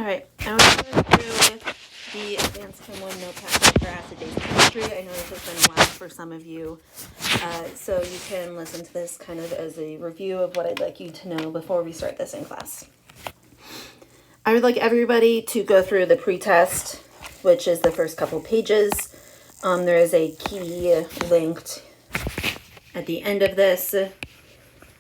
All right, I want to go through the Advanced Chem 1 note packet for acid-base chemistry. I know this has been a while for some of you, so you can listen to this kind of as a review of what I'd like you to know before we start this in class. I would like everybody to go through the pretest, which is the first couple pages. There is a key linked at the end of this.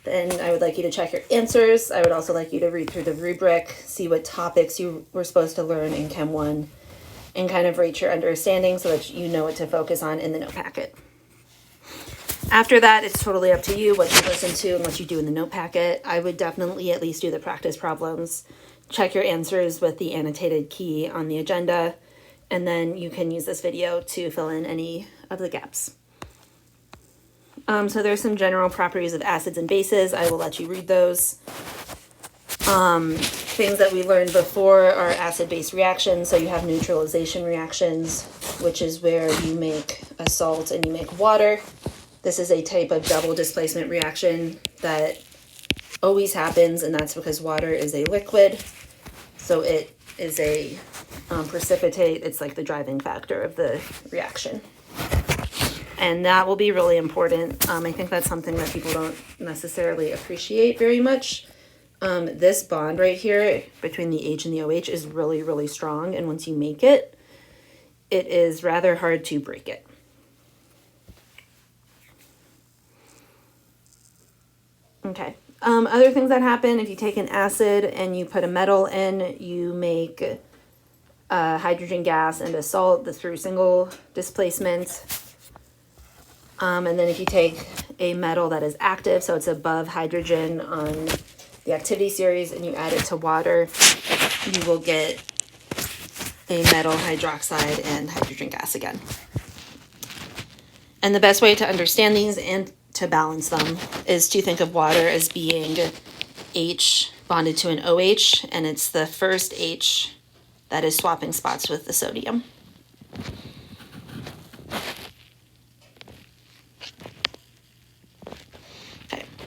Then I would like you to check your answers. I would also like you to read through the rubric, see what topics you were supposed to learn in Chem 1, and kind of rate your understanding so that you know what to focus on in the note packet. After that, it's totally up to you what you listen to and what you do in the note packet. I would definitely at least do the practice problems, check your answers with the annotated key on the agenda, and then you can use this video to fill in any of the gaps. So there's some general properties of acids and bases. I will let you read those. Things that we learned before are acid-base reactions. So you have neutralization reactions, which is where you make a salt and you make water. This is a type of double displacement reaction that always happens, and that's because water is a liquid. So it is a precipitate. It's like the driving factor of the reaction. And that will be really important. I think that's something that people don't necessarily appreciate very much. This bond right here between the H and the OH is really, really strong. And once you make it, it is rather hard to break it. Okay. Other things that happen, if you take an acid and you put a metal in, you make hydrogen gas and a salt through single displacement. And then if you take a metal that is active, so it's above hydrogen on the activity series, and you add it to water, you will get a metal hydroxide and hydrogen gas again. And the best way to understand these and to balance them is to think of water as being H bonded to an OH, and it's the first H that is swapping spots with the sodium.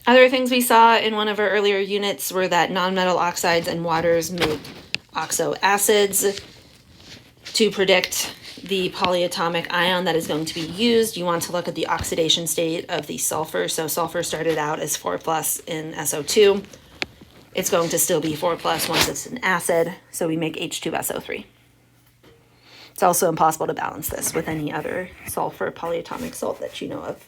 Other things we saw in one of our earlier units were that nonmetal oxides and waters make oxoacids. To predict the polyatomic ion that is going to be used, you want to look at the oxidation state of the sulfur. So sulfur started out as 4+ in SO2. It's going to still be 4+ once it's an acid, so we make H2SO3. It's also impossible to balance this with any other sulfur polyatomic salt that you know of.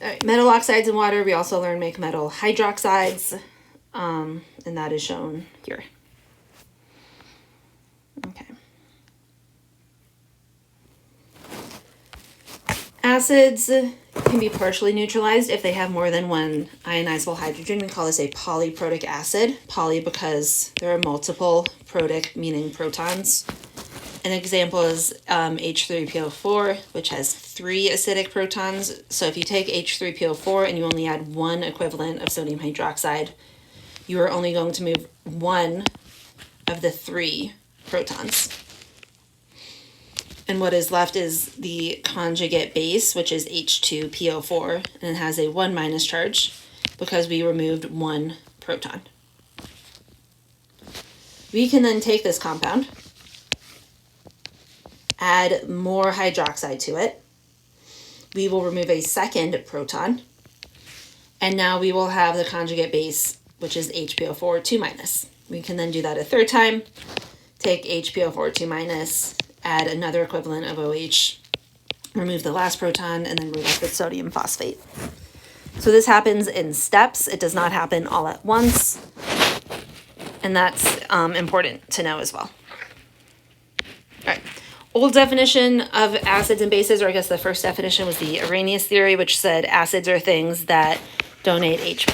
All right, metal oxides in water, we also learn make metal hydroxides, and that is shown here. Okay. Acids can be partially neutralized if they have more than one ionizable hydrogen. We call this a polyprotic acid. Poly because there are multiple, protic meaning protons. An example is H3PO4, which has 3 acidic protons. So if you take H3PO4 and you only add 1 equivalent of sodium hydroxide, you are only going to move 1 of the 3 protons. And what is left is the conjugate base, which is H2PO4, and it has a 1- charge because we removed 1 proton. We can then take this compound, add more hydroxide to it. We will remove a second proton, and now we will have the conjugate base, which is HPO4 2-. We can then do that a third time, take HPO4 2-, add another equivalent of OH, remove the last proton, and then react with sodium phosphate. So this happens in steps. It does not happen all at once, and that's important to know as well. All right. Old definition of acids and bases, or I guess the first definition was the Arrhenius theory, which said acids are things that donate H+,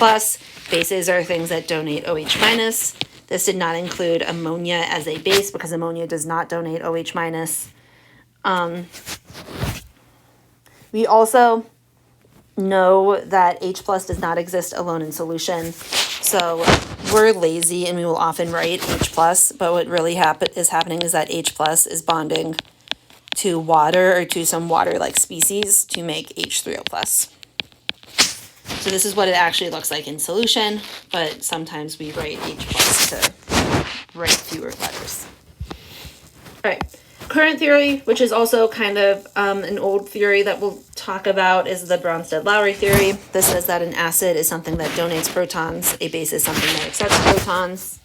bases are things that donate OH-. This did not include ammonia as a base because ammonia does not donate OH-. We also know that H+ does not exist alone in solution. So we're lazy and we will often write H+, but what really is happening is that H+ is bonding to water or to some water-like species to make H3O+. So this is what it actually looks like in solution, but sometimes we write H plus to write fewer letters. All right. Current theory, which is also kind of an old theory that we'll talk about, is the Bronsted-Lowry theory. This says that an acid is something that donates protons, a base is something that accepts protons.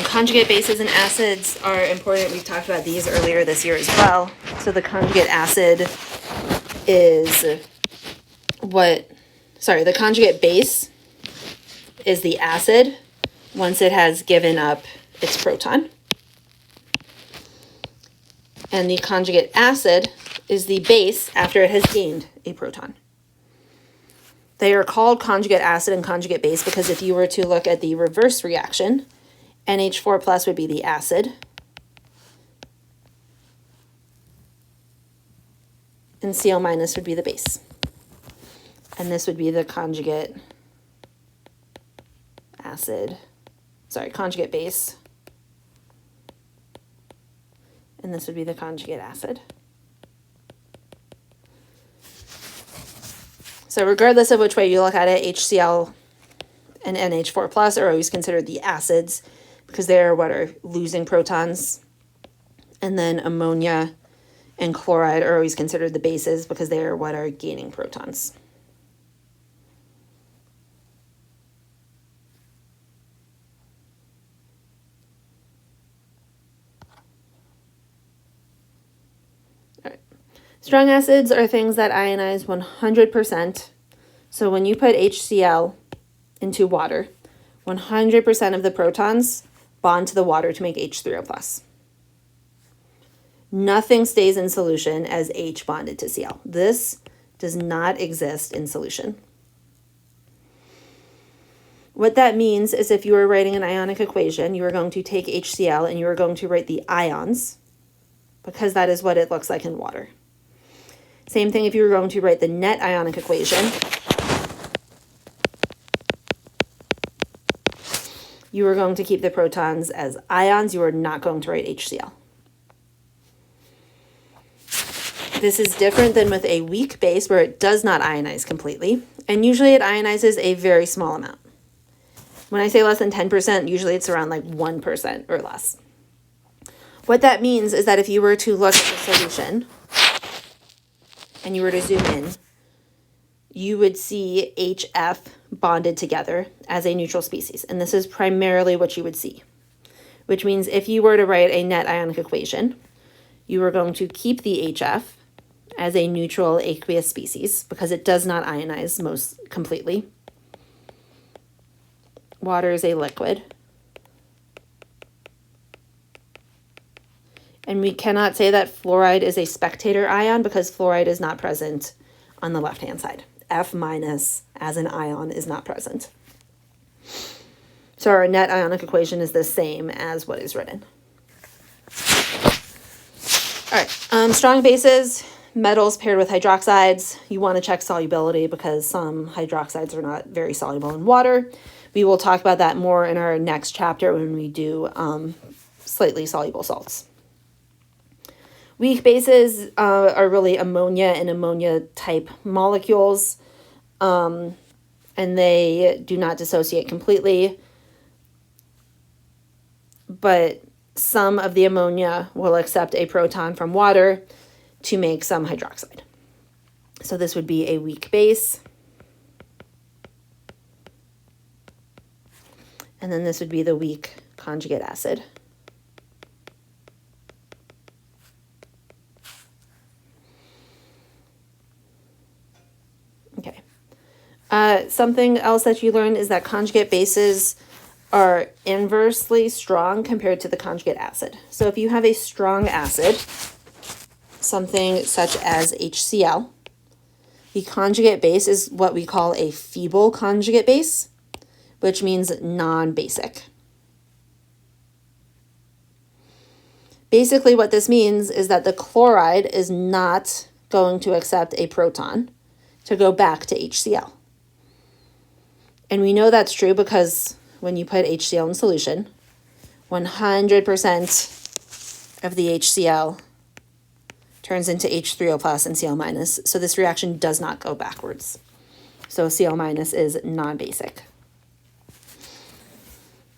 Conjugate bases and acids are important. We've talked about these earlier this year as well. So the conjugate acid is the conjugate base is the acid once it has given up its proton. And the conjugate acid is the base after it has gained a proton. They are called conjugate acid and conjugate base because if you were to look at the reverse reaction, NH4 plus would be the acid, and Cl minus would be the base. And this would be the conjugate conjugate base. And this would be the conjugate acid. So regardless of which way you look at it, HCl and NH4 plus are always considered the acids because they are what are losing protons. And then ammonia and chloride are always considered the bases because they are what are gaining protons. Strong acids are things that ionize 100%. So when you put HCl into water, 100% of the protons bond to the water to make H3O plus. Nothing stays in solution as H bonded to Cl. This does not exist in solution. What that means is if you were writing an ionic equation, you are going to take HCl and you are going to write the ions because that is what it looks like in water. Same thing if you were going to write the net ionic equation. You are going to keep the protons as ions. You are not going to write HCl. This is different than with a weak base where it does not ionize completely. And usually it ionizes a very small amount. When I say less than 10%, usually it's around like 1% or less. What that means is that if you were to look at the solution, and you were to zoom in, you would see HF bonded together as a neutral species. And this is primarily what you would see, which means if you were to write a net ionic equation, you are going to keep the HF as a neutral aqueous species because it does not ionize most completely. Water is a liquid. And we cannot say that fluoride is a spectator ion because fluoride is not present on the left-hand side. F minus as an ion is not present. So our net ionic equation is the same as what is written. All right, strong bases, metals paired with hydroxides. You want to check solubility because some hydroxides are not very soluble in water. We will talk about that more in our next chapter when we do slightly soluble salts. Weak bases are really ammonia and ammonia type molecules, and they do not dissociate completely, but some of the ammonia will accept a proton from water to make some hydroxide. So this would be a weak base. And then this would be the weak conjugate acid. Okay. Something else that you learned is that conjugate bases are inversely strong compared to the conjugate acid. So if you have a strong acid, something such as HCl, the conjugate base is what we call a feeble conjugate base, which means non-basic. Basically what this means is that the chloride is not going to accept a proton to go back to HCl. And we know that's true because when you put HCl in solution, 100% of the HCl turns into H3O plus and Cl minus. So this reaction does not go backwards. So Cl minus is non-basic.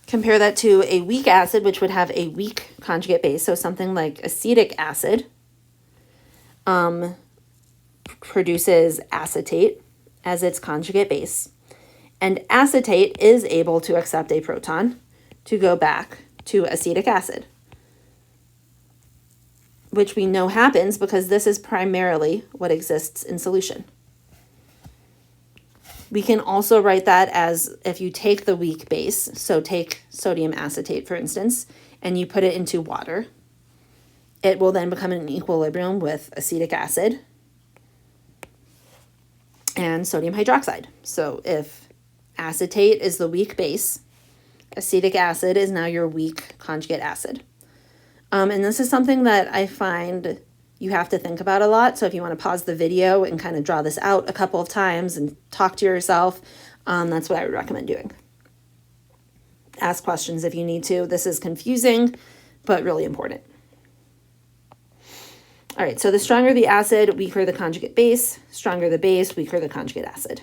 Compare that to a weak acid, which would have a weak conjugate base. So something like acetic acid produces acetate as its conjugate base. And acetate is able to accept a proton to go back to acetic acid, which we know happens because this is primarily what exists in solution. We can also write that as if you take the weak base, so take sodium acetate, for instance, and you put it into water, it will then become in equilibrium with acetic acid and sodium hydroxide. So if acetate is the weak base, acetic acid is now your weak conjugate acid. And this is something that I find you have to think about a lot. So if you want to pause the video and kind of draw this out a couple of times and talk to yourself, that's what I would recommend doing. Ask questions if you need to. This is confusing, but really important. All right, so the stronger the acid, weaker the conjugate base. Stronger the base, weaker the conjugate acid.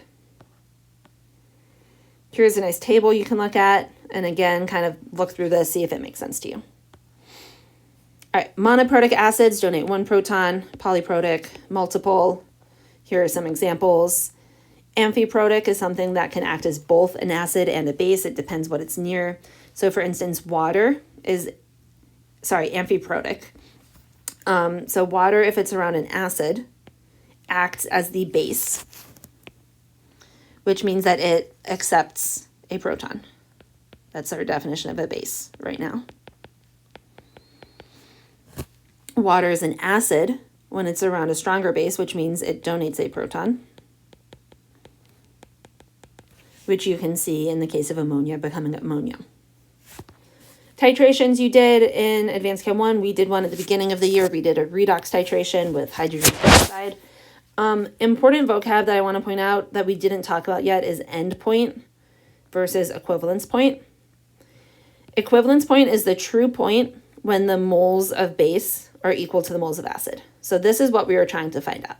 Here's a nice table you can look at. And again, kind of look through this, see if it makes sense to you. All right, monoprotic acids donate 1 proton, polyprotic, multiple. Here are some examples. Amphiprotic is something that can act as both an acid and a base. It depends what it's near. So for instance, water is, amphiprotic. So water, if it's around an acid, acts as the base, which means that it accepts a proton. That's our definition of a base right now. Water is an acid when it's around a stronger base, which means it donates a proton, which you can see in the case of ammonia becoming ammonium. Titrations you did in Advanced Chem 1, we did one at the beginning of the year. We did a redox titration with hydrogen peroxide. Important vocab that I want to point out that we didn't talk about yet is endpoint versus equivalence point. Equivalence point is the true point when the moles of base are equal to the moles of acid. So this is what we were trying to find out.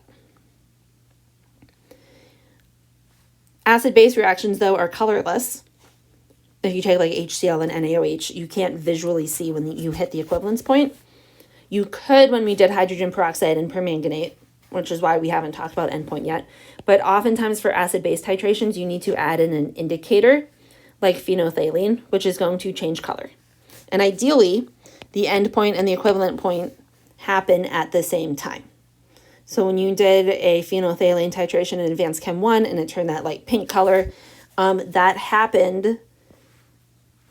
Acid-base reactions, though, are colorless. If you take like HCl and NaOH, you can't visually see when you hit the equivalence point. You could when we did hydrogen peroxide and permanganate, which is why we haven't talked about endpoint yet. But oftentimes for acid-base titrations, you need to add in an indicator like phenolphthalein, which is going to change color. And ideally, the endpoint and the equivalent point happen at the same time. So when you did a phenolphthalein titration in Advanced Chem 1 and it turned that like pink color, that happened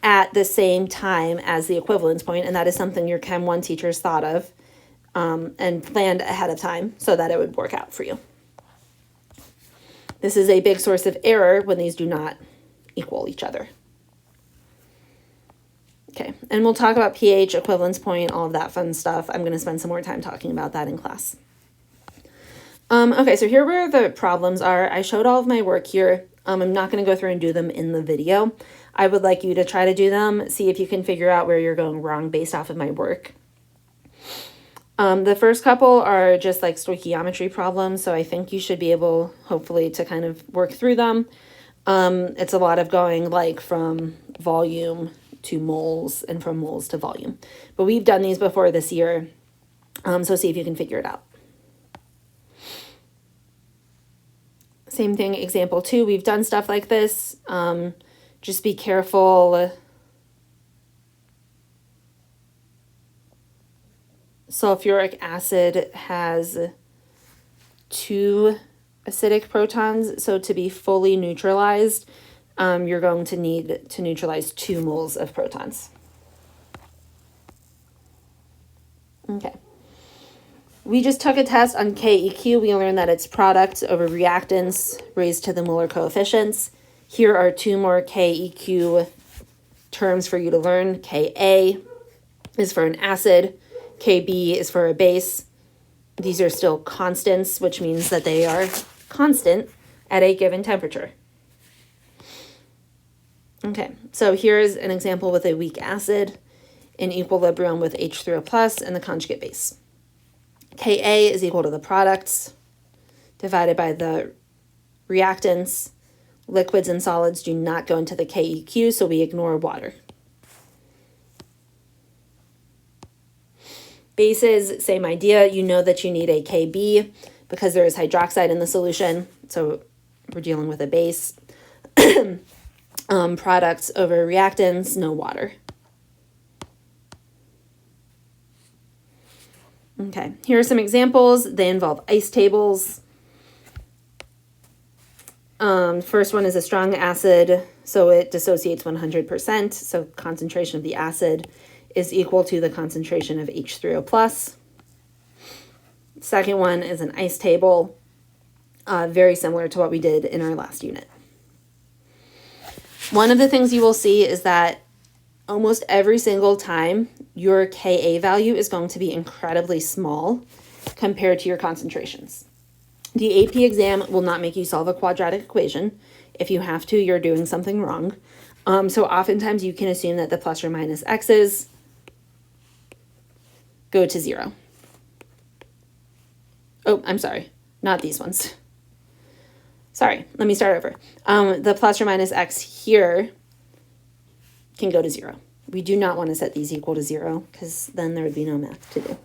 at the same time as the equivalence point, and that is something your Chem 1 teachers thought of and planned ahead of time so that it would work out for you. This is a big source of error when these do not equal each other. Okay, and we'll talk about pH, equivalence point, all of that fun stuff. I'm going to spend some more time talking about that in class. Okay, so here where the problems are. I showed all of my work here. I'm not going to go through and do them in the video. I would like you to try to do them, see if you can figure out where you're going wrong based off of my work. The first couple are just like stoichiometry problems, so I think you should be able, hopefully, to kind of work through them. It's a lot of going like from volume to moles and from moles to volume. But we've done these before this year, so see if you can figure it out. Same thing, example 2, we've done stuff like this. Just be careful. Sulfuric acid has 2 acidic protons, so to be fully neutralized, you're going to need to neutralize 2 moles of protons. Okay. We just took a test on KEQ. We learned that it's products over reactants raised to the molar coefficients. Here are 2 more KEQ terms for you to learn. Ka is for an acid. Kb is for a base. These are still constants, which means that they are constant at a given temperature. Okay, so here's an example with a weak acid in equilibrium with H3O plus and the conjugate base. Ka is equal to the products divided by the reactants. Liquids and solids do not go into the KEQ, so we ignore water. Bases, same idea. You know that you need a KB because there is hydroxide in the solution, so we're dealing with a base. Products over reactants, no water. Okay, here are some examples. They involve ice tables. First one is a strong acid, so it dissociates 100%, so concentration of the acid is equal to the concentration of H3O+. Second one is an ice table, very similar to what we did in our last unit. One of the things you will see is that almost every single time your Ka value is going to be incredibly small compared to your concentrations. The AP exam will not make you solve a quadratic equation. If you have to, you're doing something wrong. So oftentimes you can assume that the plus or minus x's go to 0. Oh, I'm sorry, not these ones. Sorry, let me start over. The plus or minus x here can go to 0. We do not want to set these equal to 0 because then there would be no math to do.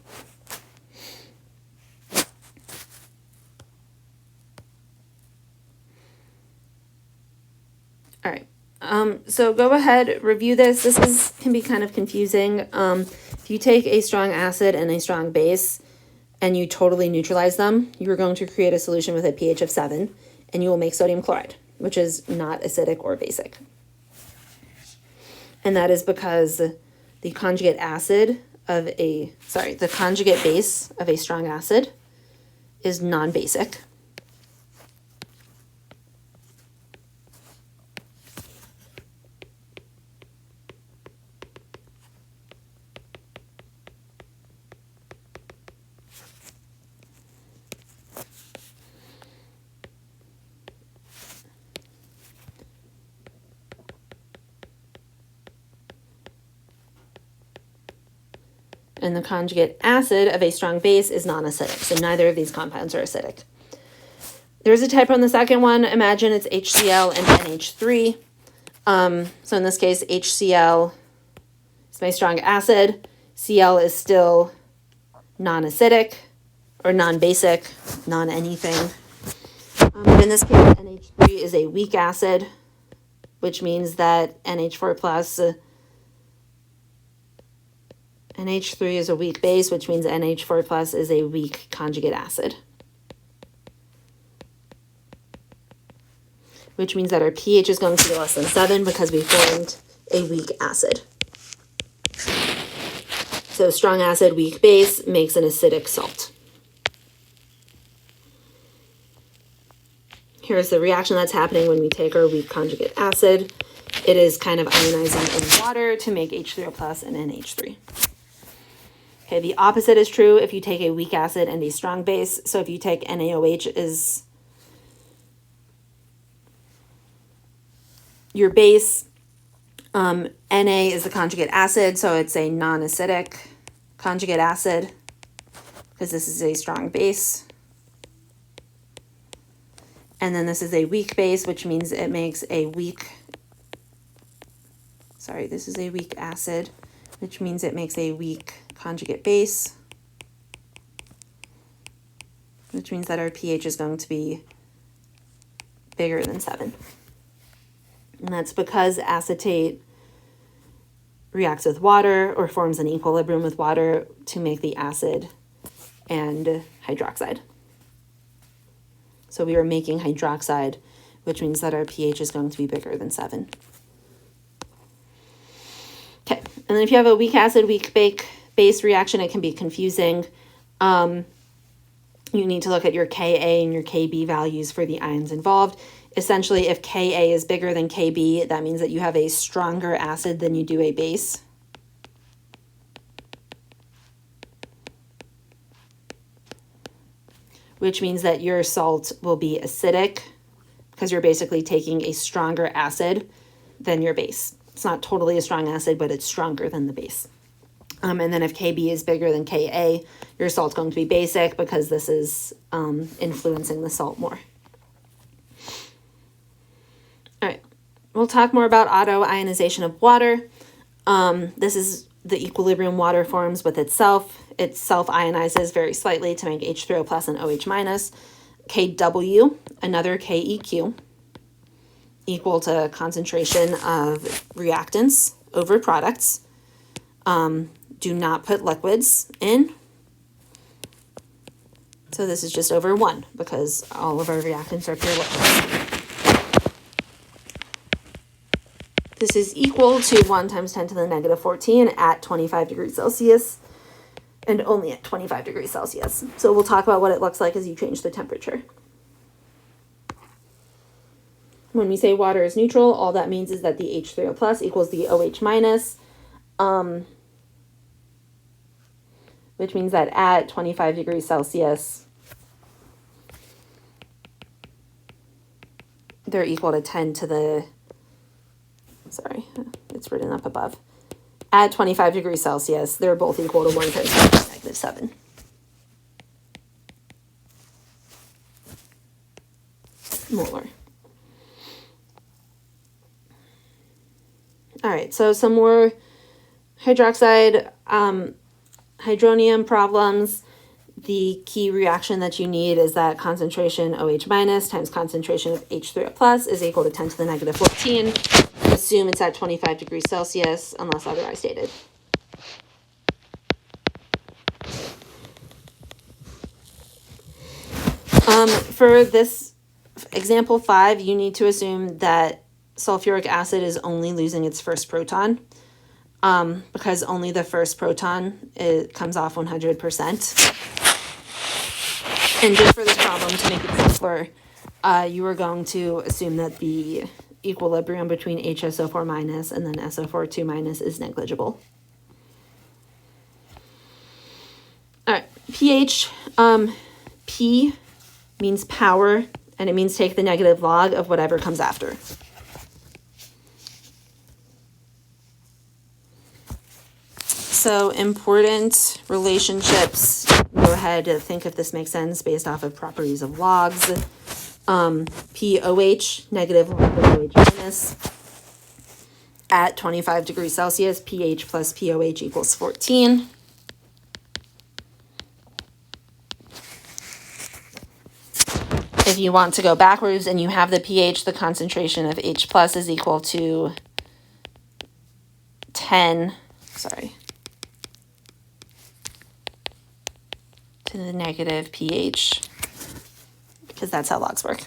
All right, so go ahead, review this. This can be kind of confusing. If you take a strong acid and a strong base and you totally neutralize them, you're going to create a solution with a pH of 7, and you will make sodium chloride, which is not acidic or basic. And that is because the conjugate base of a strong acid is non-basic. And the conjugate acid of a strong base is non-acidic, so neither of these compounds are acidic. There's a typo on the second one. Imagine it's HCl and NH3. So in this case, HCl is my strong acid. Cl is still non-acidic or non-basic, non-anything. But in this case, NH3 is a weak acid, which means that NH4 plus NH3 is a weak base, which means NH4 plus is a weak conjugate acid. Which means that our pH is going to be less than 7 because we formed a weak acid. So strong acid, weak base makes an acidic salt. Here's the reaction that's happening when we take our weak conjugate acid. It is kind of ionizing in water to make H3O plus and NH3. Okay, the opposite is true if you take a weak acid and a strong base. So if you take NaOH as your base, Na is the conjugate acid, so it's a non-acidic conjugate acid because this is a strong base. And then this is a weak base, which means it makes a weak, this is a weak acid, which means it makes a weak conjugate base, which means that our pH is going to be bigger than 7. And that's because acetate reacts with water or forms an equilibrium with water to make the acid and hydroxide. So we are making hydroxide, which means that our pH is going to be bigger than 7. Okay, and then if you have a weak acid, weak base reaction, it can be confusing. You need to look at your Ka and your Kb values for the ions involved. Essentially, if Ka is bigger than Kb, that means that you have a stronger acid than you do a base. Which means that your salt will be acidic because you're basically taking a stronger acid than your base. It's not totally a strong acid, but it's stronger than the base. And then if Kb is bigger than Ka, your salt's going to be basic because this is influencing the salt more. All right, we'll talk more about auto-ionization of water. This is the equilibrium water forms with itself. It self-ionizes very slightly to make H3O plus and OH minus. Kw, another Keq, equal to concentration of reactants over products. Do not put liquids in. So this is just over 1 because all of our reactants are pure liquids. This is equal to 1 times 10 to the negative 14 at 25 degrees Celsius and only at 25 degrees Celsius. So we'll talk about what it looks like as you change the temperature. When we say water is neutral, all that means is that the H3O plus equals the OH minus, which means that at 25 degrees Celsius, they're equal to 10 to the, sorry, it's written up above. At 25 degrees Celsius, they're both equal to 1 times 10 to the negative 7. Molar. All right, so some more hydroxide, hydronium problems. The key reaction that you need is that concentration OH minus times concentration of H3O plus is equal to 10 to the negative 14. Assume it's at 25 degrees Celsius unless otherwise stated. For this example 5, you need to assume that sulfuric acid is only losing its first proton, because only the first proton comes off 100%. And just for this problem, to make it simpler, you are going to assume that the equilibrium between HSO4 minus and then SO4 2 minus is negligible. All right, pH. P means power, and it means take the negative log of whatever comes after. So important relationships, go ahead and think if this makes sense based off of properties of logs. POH, negative log of OH minus. At 25 degrees Celsius, pH plus POH equals 14. If you want to go backwards and you have the pH, the concentration of H plus is equal to 10, to the negative pH, because that's how logs work.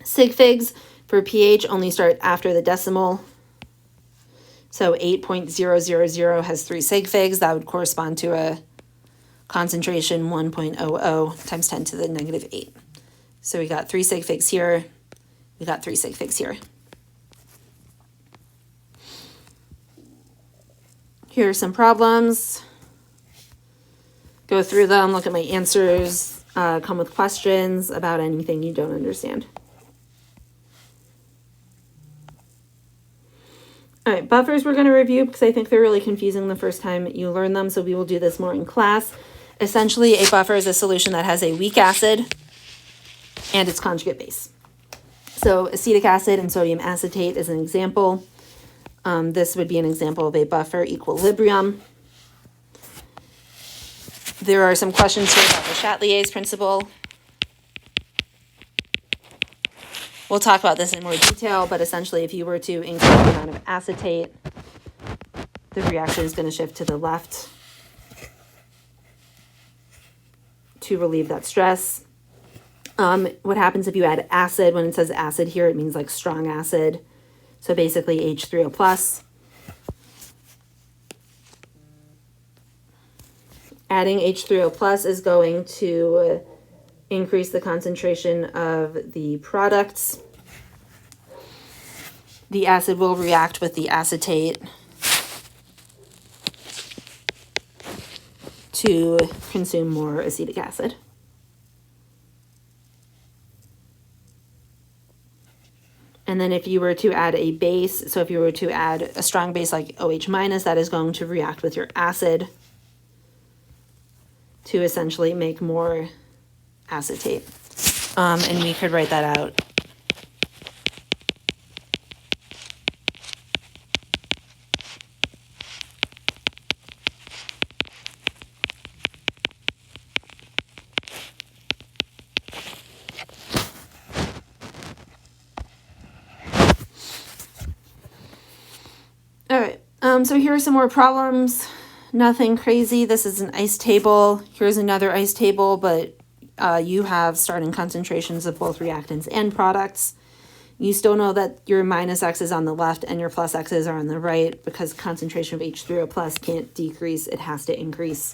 Sig figs for pH only start after the decimal. So 8.000 has 3 sig figs. That would correspond to a concentration 1.00 times 10 to the negative 8. So we got 3 sig figs here. We got 3 sig figs here. Here are some problems. Go through them, look at my answers, come with questions about anything you don't understand. All right, buffers we're going to review because I think they're really confusing the first time you learn them, so we will do this more in class. Essentially, a buffer is a solution that has a weak acid and its conjugate base. So acetic acid and sodium acetate is an example. This would be an example of a buffer equilibrium. There are some questions here about the Chatelier's principle. We'll talk about this in more detail, but essentially if you were to increase the amount of acetate, the reaction is going to shift to the left to relieve that stress. What happens if you add acid? When it says acid here, it means like strong acid. So basically H3O plus. Adding H3O plus is going to increase the concentration of the products. The acid will react with the acetate to consume more acetic acid. And then if you were to add a base, so if you were to add a strong base like OH minus, that is going to react with your acid to essentially make more acetate. And we could write that out. All right, so here are some more problems. Nothing crazy. This is an ice table. Here's another ice table, but you have starting concentrations of both reactants and products. You still know that your minus X is on the left and your plus X's are on the right because concentration of H3O plus can't decrease, it has to increase.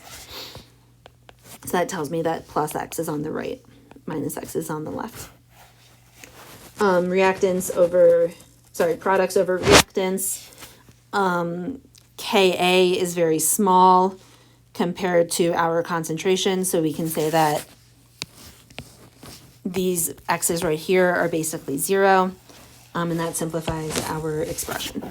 So that tells me that plus X is on the right, minus X is on the left. Products over reactants. Ka is very small compared to our concentration, so we can say that these X's right here are basically 0, and that simplifies our expression.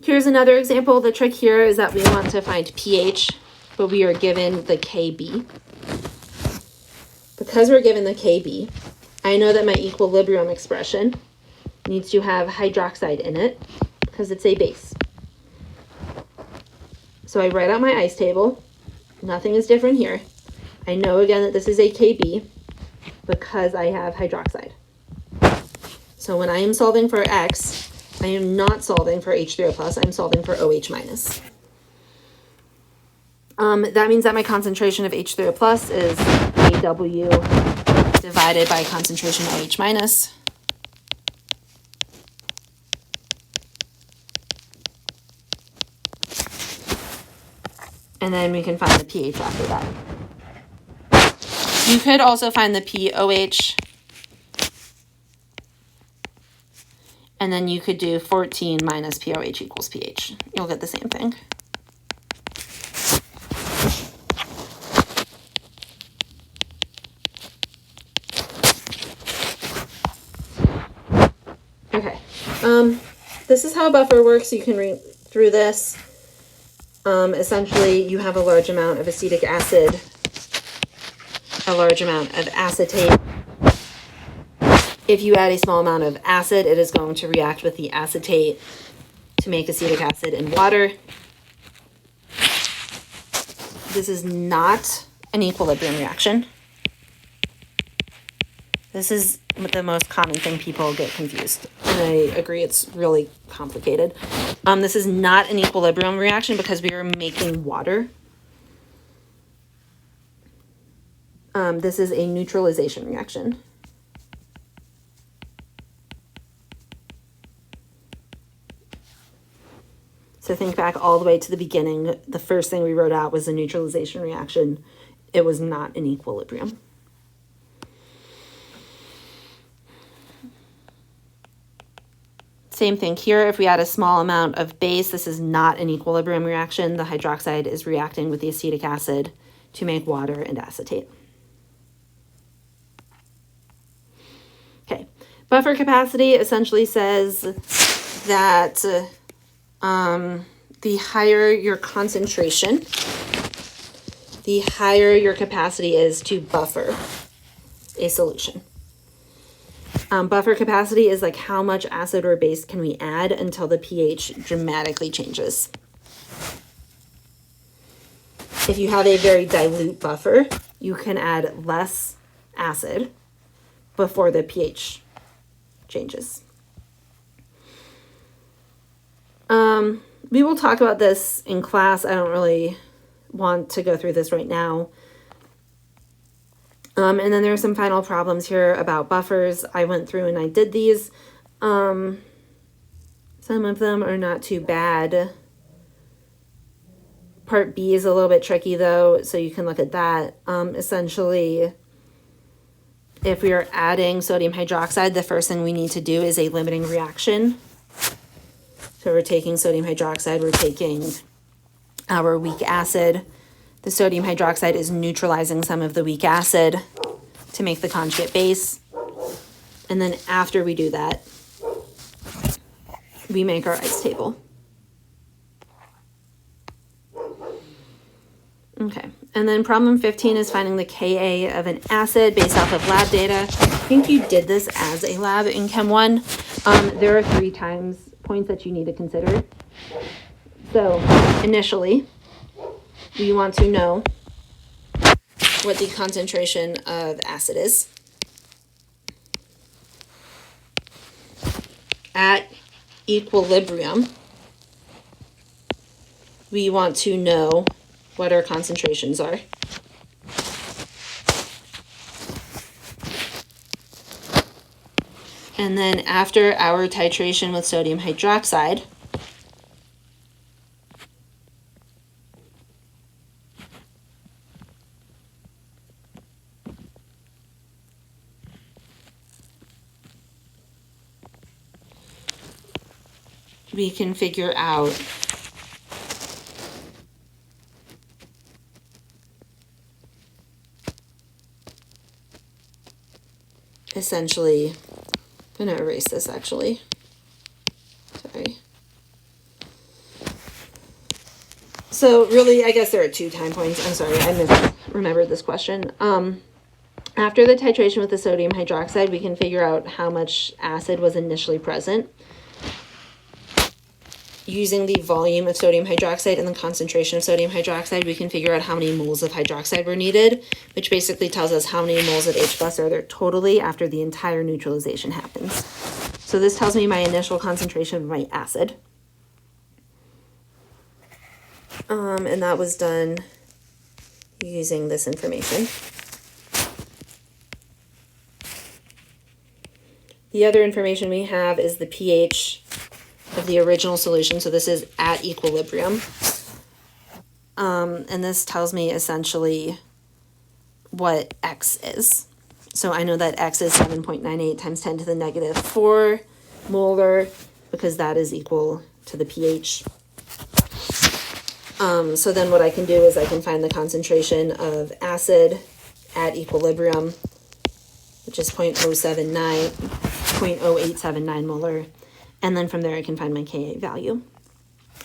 Here's another example. The trick here is that we want to find pH, but we are given the Kb. Because we're given the Kb, I know that my equilibrium expression needs to have hydroxide in it because it's a base. So I write out my ice table. Nothing is different here. I know again that this is a Kb because I have hydroxide. So when I am solving for X, I am not solving for H3O plus, I'm solving for OH minus. That means that my concentration of H3O plus is AW divided by concentration OH minus. And then we can find the pH after that. You could also find the pOH. And then you could do 14 minus pOH equals pH. You'll get the same thing. Okay. This is how a buffer works. You can read through this. Essentially, you have a large amount of acetic acid, a large amount of acetate. If you add a small amount of acid, it is going to react with the acetate to make acetic acid and water. This is not an equilibrium reaction. This is the most common thing people get confused. And I agree, it's really complicated. This is not an equilibrium reaction because we are making water. This is a neutralization reaction. So think back all the way to the beginning. The first thing we wrote out was a neutralization reaction. It was not an equilibrium. Same thing here. If we add a small amount of base, this is not an equilibrium reaction. The hydroxide is reacting with the acetic acid to make water and acetate. Okay, buffer capacity essentially says that the higher your concentration, the higher your capacity is to buffer a solution. Buffer capacity is like how much acid or base can we add until the pH dramatically changes. If you have a very dilute buffer, you can add less acid before the pH changes. We will talk about this in class. I don't really want to go through this right now. And then there are some final problems here about buffers. I went through and I did these. Some of them are not too bad. Part B is a little bit tricky though, so you can look at that. Essentially, if we are adding sodium hydroxide, the first thing we need to do is a limiting reaction. So we're taking sodium hydroxide, we're taking our weak acid. The sodium hydroxide is neutralizing some of the weak acid. to make the conjugate base. And then after we do that, we make our ice table. Okay, and then problem 15 is finding the Ka of an acid based off of lab data. I think you did this as a lab in Chem 1. There are 3 points that you need to consider. So initially, we want to know what the concentration of acid is at equilibrium. We want to know what our concentrations are. And then after our titration with sodium hydroxide, we can figure out essentially, I'm going to erase this actually. Sorry. So really, I guess there are 2 time points. I'm sorry, I misremembered this question. After the titration with the sodium hydroxide, we can figure out how much acid was initially present. Using the volume of sodium hydroxide and the concentration of sodium hydroxide, we can figure out how many moles of hydroxide were needed, which basically tells us how many moles of H plus are there totally after the entire neutralization happens. So this tells me my initial concentration of my acid. And that was done using this information. The other information we have is the pH of the original solution. So this is at equilibrium. And this tells me essentially what X is. So I know that X is 7.98 times 10 to the negative 4 molar, because that is equal to the pH. So then what I can do is I can find the concentration of acid at equilibrium, which is 0.0879 molar. And then from there I can find my Ka value.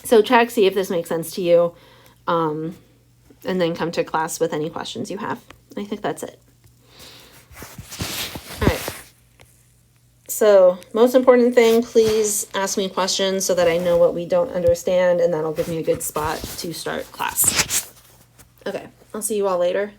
So check, see if this makes sense to you, and then come to class with any questions you have. I think that's it. All right. So most important thing, please ask me questions so that I know what we don't understand, and that'll give me a good spot to start class. Okay, I'll see you all later.